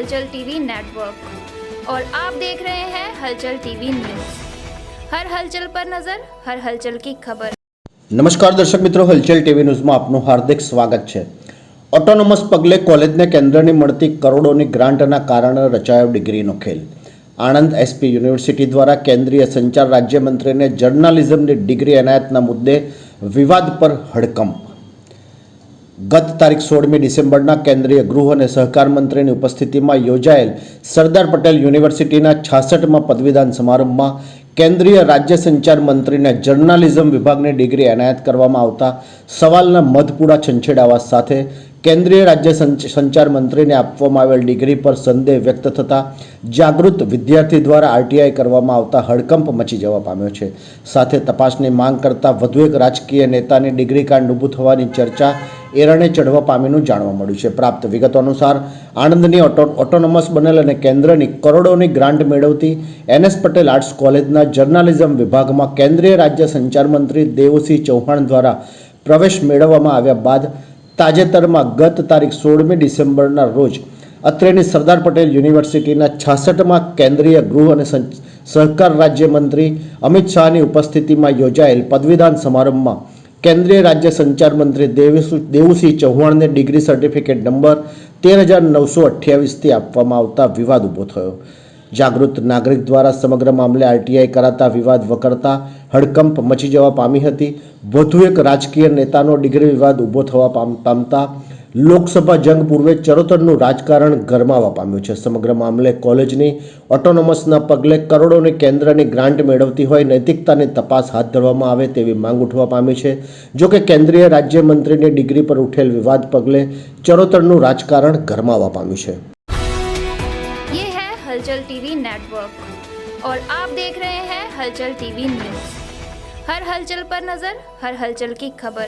हलचल TV network और आप देख रहे हैं हलचल टीवी न्यूज़। हर हलचल पर नजर, हर हलचल की खबर। नमस्कार दर्शक मित्रों, हलचल टीवी न्यूज़માં આપનું હાર્દિક સ્વાગત છે। ઓટોનોમસ પગલે કોલેજને કેન્દ્રની મળતી કરોડોની ગ્રાન્ટના કારણે રચાયો ડિગ્રીનો ખેલ। આણંદ એસપી યુનિવર્સિટી દ્વારા કેન્દ્રીય સંચાર રાજ્યમંત્રીને જર્નાલિઝમની ડિગ્રી એનાયતના મુદ્દે વિવાદ પર હડકંપ। ગત તારીખ 16મી ડિસેમ્બરના કેન્દ્રીય ગૃહ અને સહકાર મંત્રીની ઉપસ્થિતિમાં યોજાયેલ સરદાર પટેલ યુનિવર્સિટીના 66મા પદવીદાન સમારંભમાં કેન્દ્રીય રાજ્ય સંચાર મંત્રીને જર્નાલિઝમ વિભાગની ડિગ્રી એનાયત કરવામાં આવતા સવાલના મધપૂડા છંછેડાવા સાથે કેન્દ્રીય રાજ્ય સંચાર મંત્રીને આપવામાં આવેલ ડિગ્રી પર સંદેહ વ્યક્ત થતા જાગૃત વિદ્યાર્થી દ્વારા આરટીઆઈ કરવામાં આવતા હડકંપ મચી જવા પામ્યો છે। સાથે તપાસની માંગ કરતા વધુ એક રાજકીય નેતાની ડિગ્રી કાંડ ઊભું થવાની ચર્ચા એરણે ચઢવા પામીનું જાણવા મળ્યું છે। પ્રાપ્ત વિગતો અનુસાર આણંદની ઓટોનોમસ બનેલ અને કેન્દ્રની કરોડોની ગ્રાન્ટ મેળવતી એનએસ પટેલ આર્ટ્સ કોલેજના જર્નાલિઝમ વિભાગમાં કેન્દ્રીય રાજ્ય સંચાર મંત્રી દેવુસિંહ ચૌહાણ દ્વારા પ્રવેશ મેળવવામાં આવ્યા બાદ તાજેતરમાં ગત તારીખ 16મી ડિસેમ્બરના રોજ અત્રેની સરદાર પટેલ યુનિવર્સિટીના 66મા કેન્દ્રીય ગૃહ અને સહકાર રાજ્યમંત્રી અમિત શાહની ઉપસ્થિતિમાં યોજાયેલ પદવીદાન સમારંભમાં કેન્દ્રીય રાજ્ય સંચાર મંત્રી દેવુસિંહ ચૌહાણને ડિગ્રી સર્ટિફિકેટ નંબર 13928થી આપવામાં આવતા વિવાદ ઊભો થયો। જાગૃત નાગરિક દ્વારા સમગ્ર મામલે આરટીઆઈ કરાતા વિવાદ વકરતા હડકંપ મચી જવા પામી હતી। વધુ એક રાજકીય નેતાનો ડિગ્રી વિવાદ ઊભો થવા પામતા લોકસભા જંગ પૂર્વે ચરોતરનું રાજકારણ ગરમાવા પામ્યું છે। સમગ્ર મામલે કોલેજની ઓટોનોમસના પગલે કરોડોની કેન્દ્રની ગ્રાન્ટ મેળવતી હોય નૈતિકતાની તપાસ હાથ ધરવામાં આવે તેવી માંગ ઉઠવા પામી છે। જોકે કેન્દ્રીય રાજ્યમંત્રીની ડિગ્રી પર ઉઠેલ વિવાદ પગલે ચરોતરનું રાજકારણ ગરમાવા પામ્યું છે। ये है हलचल टीवी नेटवर्क और आप देख रहे हैं हलचल टीवी न्यूज़। हर हलचल पर नजर, हर हलचल की खबर।